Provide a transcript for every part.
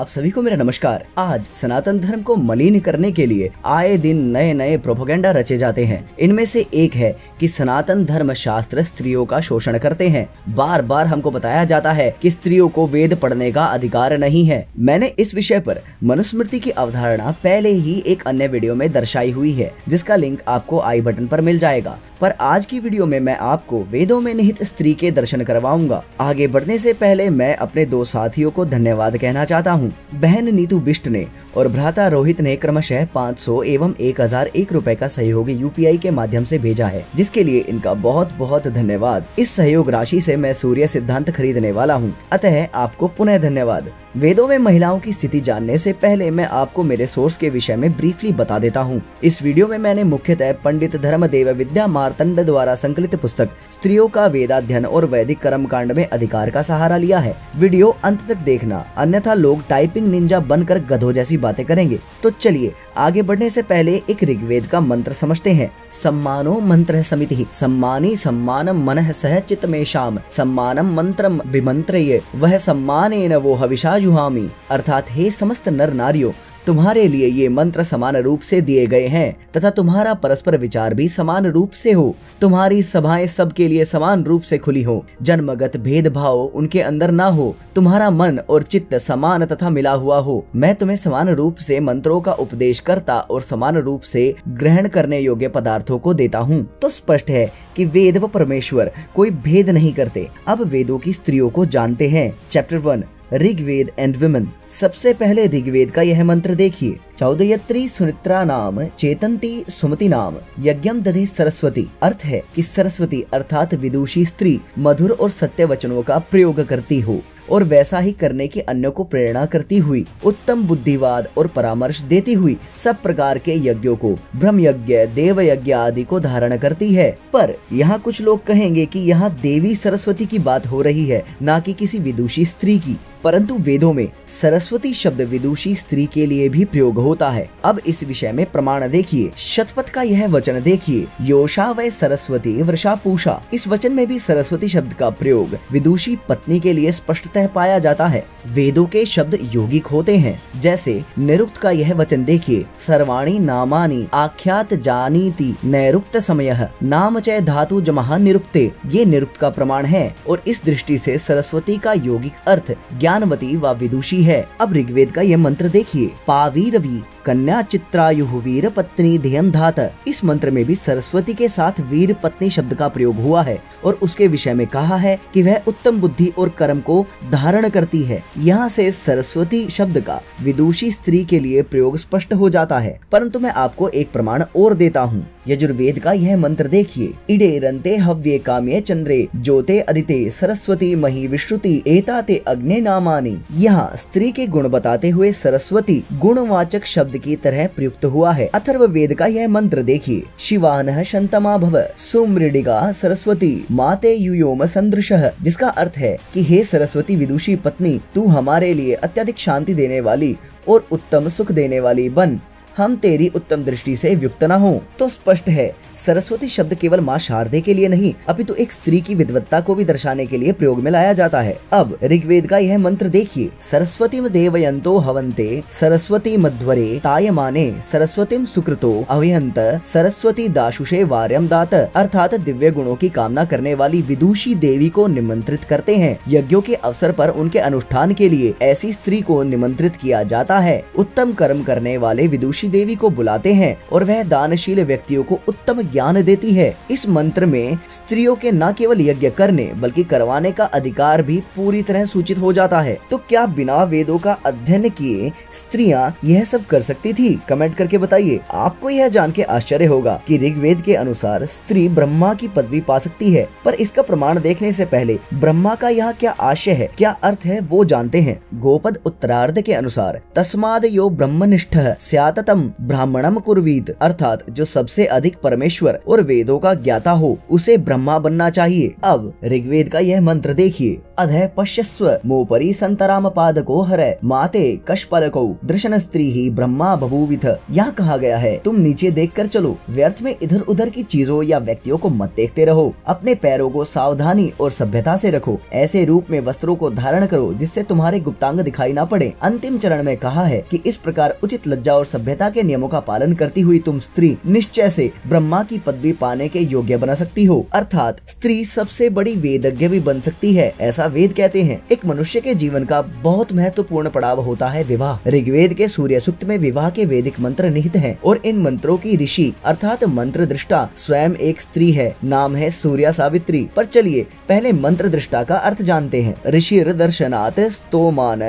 आप सभी को मेरा नमस्कार। आज सनातन धर्म को मलिन करने के लिए आए दिन नए नए प्रोपेगेंडा रचे जाते हैं। इनमें से एक है कि सनातन धर्म शास्त्र स्त्रियों का शोषण करते हैं। बार बार हमको बताया जाता है कि स्त्रियों को वेद पढ़ने का अधिकार नहीं है। मैंने इस विषय पर मनुस्मृति की अवधारणा पहले ही एक अन्य वीडियो में दर्शाई हुई है, जिसका लिंक आपको आई बटन पर मिल जाएगा। पर आज की वीडियो में मैं आपको वेदों में निहित स्त्री के दर्शन करवाऊंगा। आगे बढ़ने से पहले मैं अपने दो साथियों को धन्यवाद कहना चाहता हूं। बहन नीतू बिष्ट ने और भ्राता रोहित ने क्रमशः 500 एवं 1001 रुपए का सहयोग UPI के माध्यम से भेजा है, जिसके लिए इनका बहुत बहुत धन्यवाद। इस सहयोग राशि से मैं सूर्य सिद्धांत खरीदने वाला हूं, अतः आपको पुनः धन्यवाद। वेदों में महिलाओं की स्थिति जानने से पहले मैं आपको मेरे सोर्स के विषय में ब्रीफली बता देता हूं। इस वीडियो में मैंने मुख्यतः पंडित धर्मदेव विद्या मार्तंड द्वारा संकलित पुस्तक स्त्रियों का वेदाध्ययन और वैदिक कर्मकांड में अधिकार का सहारा लिया है। वीडियो अंत तक देखना, अन्यथा लोग टाइपिंग निंजा बनकर गधों जैसी बातें करेंगे। तो चलिए आगे बढ़ने से पहले एक ऋग्वेद का मंत्र समझते हैं। सम्मानो मंत्र समिति सम्मानी सम्मानम मनः सह चित्त में शाम सम्मानम मंत्रम विमंत्रये वह सम्मानेन वो हविषा जुहामी। अर्थात हे समस्त नर नारियों, तुम्हारे लिए ये मंत्र समान रूप से दिए गए हैं तथा तुम्हारा परस्पर विचार भी समान रूप से हो। तुम्हारी सभाएं सबके लिए समान रूप से खुली हो, जन्मगत भेदभाव उनके अंदर ना हो, तुम्हारा मन और चित्त समान तथा मिला हुआ हो। मैं तुम्हें समान रूप से मंत्रों का उपदेश करता और समान रूप से ग्रहण करने योग्य पदार्थों को देता हूँ। तो स्पष्ट है कि वेद व परमेश्वर कोई भेद नहीं करते। अब वेदों की स्त्रियों को जानते हैं। Chapter 1 Rigveda and women. सबसे पहले ऋग्वेद का यह मंत्र देखिए। चौदयत्री सुनित्रा नाम चेतंती सुमति नाम यज्ञम दधे सरस्वती। अर्थ है कि सरस्वती अर्थात विदुषी स्त्री मधुर और सत्य वचनों का प्रयोग करती हो और वैसा ही करने की अन्यों को प्रेरणा करती हुई, उत्तम बुद्धिवाद और परामर्श देती हुई सब प्रकार के यज्ञों को, ब्रह्म यज्ञ, देव यज्ञ आदि को धारण करती है। पर यहाँ कुछ लोग कहेंगे कि यहाँ देवी सरस्वती की बात हो रही है, ना कि किसी विदुषी स्त्री की। परंतु वेदों में सरस्वती शब्द विदुषी स्त्री के लिए भी प्रयोग होता है। अब इस विषय में प्रमाण देखिए। शतपथ का यह वचन देखिए, योषा वै सरस्वती वृषा पूषा। इस वचन में भी सरस्वती शब्द का प्रयोग विदुषी पत्नी के लिए स्पष्टतः पाया जाता है। वेदों के शब्द यौगिक होते हैं। जैसे निरुक्त का यह वचन देखिए, सर्वाणी नामानि आख्यात जानीति नैरुक्त समयः नाम च धातु जमः निरुक्ते। ये निरुक्त का प्रमाण है और इस दृष्टि से सरस्वती का यौगिक अर्थ ज्ञानवती व विदुषी है। अब ऋग्वेद का यह मंत्र देखिए, पावीरवी कन्या चित्रायु वीर पत्नी ध्यम धात। इस मंत्र में भी सरस्वती के साथ वीर पत्नी शब्द का प्रयोग हुआ है और उसके विषय में कहा है कि वह उत्तम बुद्धि और कर्म को धारण करती है। यहाँ से सरस्वती शब्द का विदुषी स्त्री के लिए प्रयोग स्पष्ट हो जाता है। परंतु मैं आपको एक प्रमाण और देता हूँ। यजुर्वेद का यह मंत्र देखिए, इडे रंते हव्ये काम्ये चंद्रे ज्योते अदिते सरस्वती मही विश्रुति एताते अग्ने नामानि। यहाँ स्त्री के गुण बताते हुए सरस्वती गुणवाचक शब्द की तरह प्रयुक्त हुआ है। अथर्ववेद का यह मंत्र देखिए, शिवानः शंतमा भव सुमृडिगा सरस्वती माते युयोम संदृशः। जिसका अर्थ है कि हे सरस्वती विदुषी पत्नी, तू हमारे लिए अत्यधिक शांति देने वाली और उत्तम सुख देने वाली बन, हम तेरी उत्तम दृष्टि से युक्त न हो। तो स्पष्ट है सरस्वती शब्द केवल माँ शारदे के लिए नहीं, अपितु एक स्त्री की विद्वत्ता को भी दर्शाने के लिए प्रयोग में लाया जाता है। अब ऋग्वेद का यह मंत्र देखिए, सरस्वतीम देवयन्तो हवन्ते सरस्वती मध्वरे तायमाने सरस्वतीम सुकृतो अवयंत सरस्वती दाशुषे वार्यम दात। अर्थात दिव्य गुणों की कामना करने वाली विदुषी देवी को निमंत्रित करते हैं। यज्ञों के अवसर पर उनके अनुष्ठान के लिए ऐसी स्त्री को निमंत्रित किया जाता है। उत्तम कर्म करने वाले विदुषी देवी को बुलाते हैं और वह दानशील व्यक्तियों को उत्तम ज्ञान देती है। इस मंत्र में स्त्रियों के न केवल यज्ञ करने बल्कि करवाने का अधिकार भी पूरी तरह सूचित हो जाता है। तो क्या बिना वेदों का अध्ययन किए स्त्रियां यह सब कर सकती थी? कमेंट करके बताइए। आपको यह जान के आश्चर्य होगा कि ऋग्वेद के अनुसार स्त्री ब्रह्मा की पदवी पा सकती है, पर इसका प्रमाण देखने से पहले ब्रह्मा का यहाँ क्या आशय है, क्या अर्थ है, वो जानते हैं। गोपद उत्तरार्ध के अनुसार तस्माद यो ब्रह्मनिष्ठः स्याततम ब्राह्मणम कुर्वीत। अर्थात जो सबसे अधिक परमेश्वर और वेदों का ज्ञाता हो उसे ब्रह्मा बनना चाहिए। अब ऋग्वेद का यह मंत्र देखिए, अधः पश्यस्व मोपरि संतराम पादको हरय माते कशपलको दर्शन स्त्री ही ब्रह्मा बभूविथ। यहाँ कहा गया है तुम नीचे देखकर चलो, व्यर्थ में इधर उधर की चीजों या व्यक्तियों को मत देखते रहो, अपने पैरों को सावधानी और सभ्यता से रखो, ऐसे रूप में वस्त्रों को धारण करो जिससे तुम्हारे गुप्तांग दिखाई ना पड़े। अंतिम चरण में कहा है कि इस प्रकार उचित लज्जा और सभ्यता के नियमों का पालन करती हुई तुम स्त्री निश्चय से ब्रह्मा की पदवी पाने के योग्य बना सकती हो, अर्थात स्त्री सबसे बड़ी वेदज्ञ भी बन सकती है, ऐसा वेद कहते हैं। एक मनुष्य के जीवन का बहुत महत्वपूर्ण पड़ाव होता है विवाह। ऋग्वेद के सूर्य सूक्त में विवाह के वैदिक मंत्र निहित हैं और इन मंत्रों की ऋषि अर्थात मंत्र दृष्टा स्वयं एक स्त्री है, नाम है सूर्या सावित्री। पर चलिए पहले मंत्र दृष्टा का अर्थ जानते हैं। ऋषिर दर्शनात् स्तोमान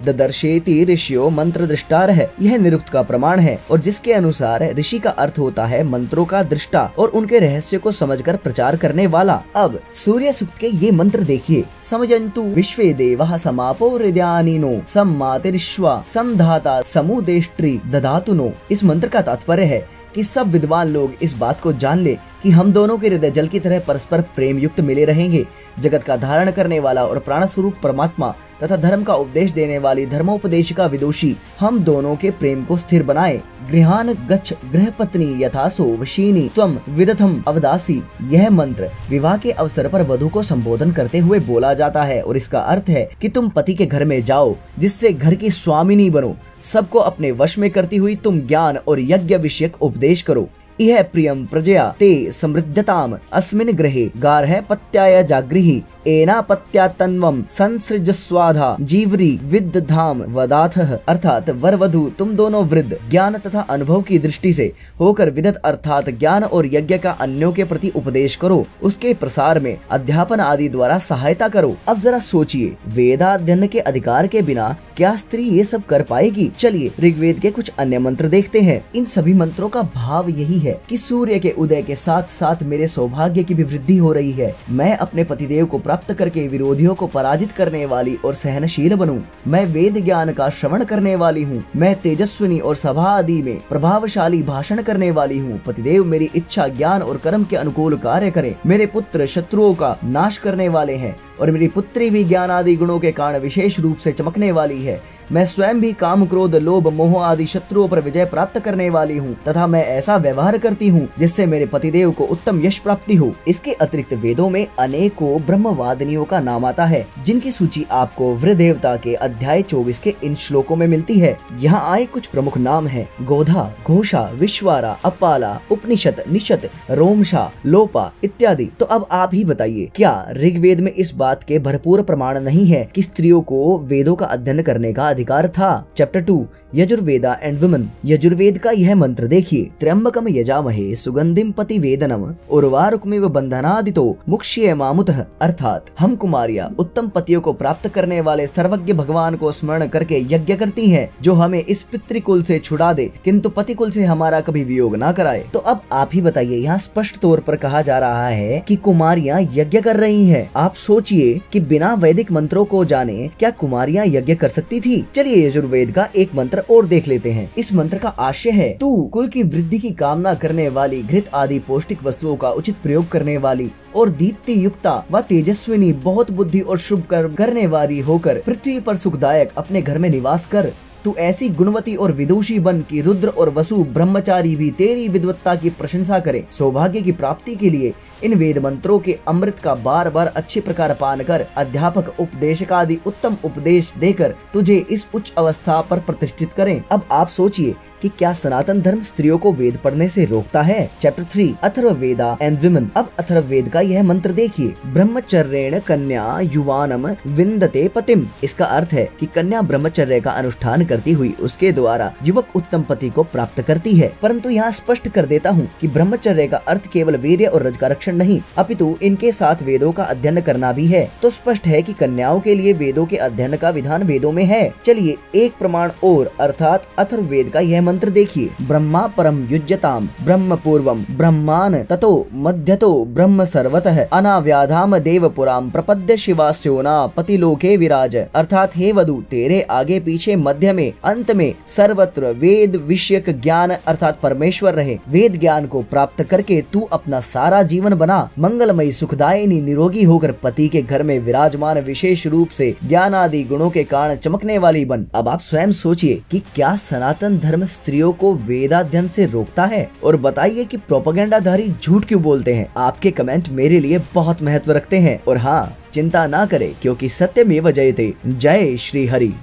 ददर्शेति ऋषियो मंत्र दृष्टार है, यह निरुक्त का प्रमाण है और जिसके अनुसार ऋषि का अर्थ होता है मंत्रों का दृष्टा और उनके रहस्य को समझकर प्रचार करने वाला। अब सूर्य सूक्त के ये मंत्र देखिए। समजन्तु विश्वे देवः समापो हृदयानिनो सम्मातिर्श्वा समधाता समुदेष्ट्री दधातुनो। इस मंत्र का तात्पर्य है कि सब विद्वान लोग इस बात को जान ले कि हम दोनों के हृदय जल की तरह परस्पर प्रेम युक्त मिले रहेंगे। जगत का धारण करने वाला और प्राण स्वरूप परमात्मा तथा धर्म का उपदेश देने वाली धर्मोपदेशिका विदुषी हम दोनों के प्रेम को स्थिर बनाए। गृहान गच्छ गृहपत्नी यथासो वशीनी त्वम विदथम अवदासी। यह मंत्र विवाह के अवसर पर वधु को संबोधन करते हुए बोला जाता है और इसका अर्थ है कि तुम पति के घर में जाओ जिससे घर की स्वामिनी बनो, सबको अपने वश में करती हुई तुम ज्ञान और यज्ञ विषयक उपदेश करो। इह प्रियम प्रजया ते समृद्धताम अस्मिन् गृहे गार्ह पत्याय जागृहि एना पत्या तन्वम संसृजस्वाधा जीवरी विद्धाम वदाथः। अर्थात वर वधु तुम दोनों वृद्ध ज्ञान तथा अनुभव की दृष्टि से होकर विदत अर्थात ज्ञान और यज्ञ का अन्यों के प्रति उपदेश करो, उसके प्रसार में अध्यापन आदि द्वारा सहायता करो। अब जरा सोचिए, वेदाध्ययन के अधिकार के बिना क्या स्त्री ये सब कर पाएगी? चलिए ऋग्वेद के कुछ अन्य मंत्र देखते हैं। इन सभी मंत्रों का भाव यही है कि सूर्य के उदय के साथ साथ मेरे सौभाग्य की भी वृद्धि हो रही है। मैं अपने पतिदेव को प्राप्त करके विरोधियों को पराजित करने वाली और सहनशील बनूं। मैं वेद ज्ञान का श्रवण करने वाली हूँ। मैं तेजस्विनी और सभा आदि में प्रभावशाली भाषण करने वाली हूँ। पतिदेव मेरी इच्छा ज्ञान और कर्म के अनुकूल कार्य करें। मेरे पुत्र शत्रुओं का नाश करने वाले हैं और मेरी पुत्री भी ज्ञान आदि गुणों के कारण विशेष रूप से चमकने वाली है। मैं स्वयं भी काम क्रोध लोभ मोह आदि शत्रुओं पर विजय प्राप्त करने वाली हूँ तथा मैं ऐसा व्यवहार करती हूँ जिससे मेरे पतिदेव को उत्तम यश प्राप्ति हो। इसके अतिरिक्त वेदों में अनेकों ब्रह्मवादिनियों का नाम आता है जिनकी सूची आपको वृदेवता के अध्याय 24 के इन श्लोकों में मिलती है। यहाँ आए कुछ प्रमुख नाम है गोधा, घोषा, विश्वारा, अपाला, उपनिषद, निषद, रोमशा, लोपा इत्यादि। तो अब आप ही बताइए, क्या ऋग्वेद में इस बात के भरपूर प्रमाण नहीं है कि स्त्रियों को वेदों का अध्ययन करने का अधिकार था? Chapter 2 Yajurveda and women. Yajurveda का यह मंत्र देखिए। त्र्यंबकम यजामहे सुगंधिम पति वेदनम उर्वारुकमिव बंधनादितो मुक्ष्येमामुतः। अर्थात हम कुमारियां उत्तम पतियों को प्राप्त करने वाले सर्वज्ञ भगवान को स्मरण करके यज्ञ करती हैं जो हमें इस पितृकुल से छुड़ा दे किंतु पतिकुल से हमारा कभी वियोग ना कराए। तो अब आप ही बताइए, यहाँ स्पष्ट तौर पर कहा जा रहा है कि कुमारियां यज्ञ कर रही हैं। आप सोचिए कि बिना वैदिक मंत्रों को जाने क्या कुमारियां यज्ञ कर सकती थी? चलिए यजुर्वेद का एक मंत्र और देख लेते हैं। इस मंत्र का आशय है, तू कुल की वृद्धि की कामना करने वाली घृत आदि पौष्टिक वस्तुओं का उचित प्रयोग करने वाली और दीप्ति युक्ता व तेजस्विनी बहुत बुद्धि और शुभ कर्म करने वाली होकर पृथ्वी पर सुखदायक अपने घर में निवास कर। तू ऐसी गुणवती और विदुषी बन कि रुद्र और वसु ब्रह्मचारी भी तेरी विद्वत्ता की प्रशंसा करें। सौभाग्य की प्राप्ति के लिए इन वेद मंत्रों के अमृत का बार बार अच्छे प्रकार पान कर अध्यापक उपदेशक आदि उत्तम उपदेश देकर तुझे इस उच्च अवस्था पर प्रतिष्ठित करें। अब आप सोचिए कि क्या सनातन धर्म स्त्रियों को वेद पढ़ने से रोकता है? Chapter 3 Atharvaveda and women. अब अथर्ववेद का यह मंत्र देखिए। ब्रह्मचर्येण कन्या युवानम विंदते पतिम। इसका अर्थ है कि कन्या ब्रह्मचर्य का अनुष्ठान करती हुई उसके द्वारा युवक उत्तम पति को प्राप्त करती है। परंतु यहाँ स्पष्ट कर देता हूँ कि ब्रह्मचर्य का अर्थ केवल वीर्य और रज का रक्षण नहीं अपितु इनके साथ वेदों का अध्ययन करना भी है। तो स्पष्ट है कि कन्याओं के लिए वेदों के अध्ययन का विधान वेदों में है। चलिए एक प्रमाण और अर्थात अथर्ववेद का यह मंत्र देखिए। ब्रह्मा परम युज्यताम ब्रह्म पूर्वम ब्रह्मान ततो मध्यतो ब्रह्म सर्वतः अनाव्याधाम देवपुराम प्रपद्य शिवास्योना पतिलोके विराज। अर्थात हे वधु, तेरे आगे पीछे मध्य में अंत में सर्वत्र वेद विषयक ज्ञान अर्थात परमेश्वर रहे। वेद ज्ञान को प्राप्त करके तू अपना सारा जीवन बना मंगलमयी सुखदायिनी निरोगी होकर पति के घर में विराजमान, विशेष रूप से ज्ञान आदि गुणों के कारण चमकने वाली बन। अब आप स्वयं सोचिए कि क्या सनातन धर्म स्त्रियों को वेदाध्ययन से रोकता है? और बताइए कि प्रोपेगेंडाधारी झूठ क्यों बोलते हैं? आपके कमेंट मेरे लिए बहुत महत्व रखते हैं। और हाँ, चिंता ना करें क्योंकि सत्यमेव जयते। जय श्री हरि।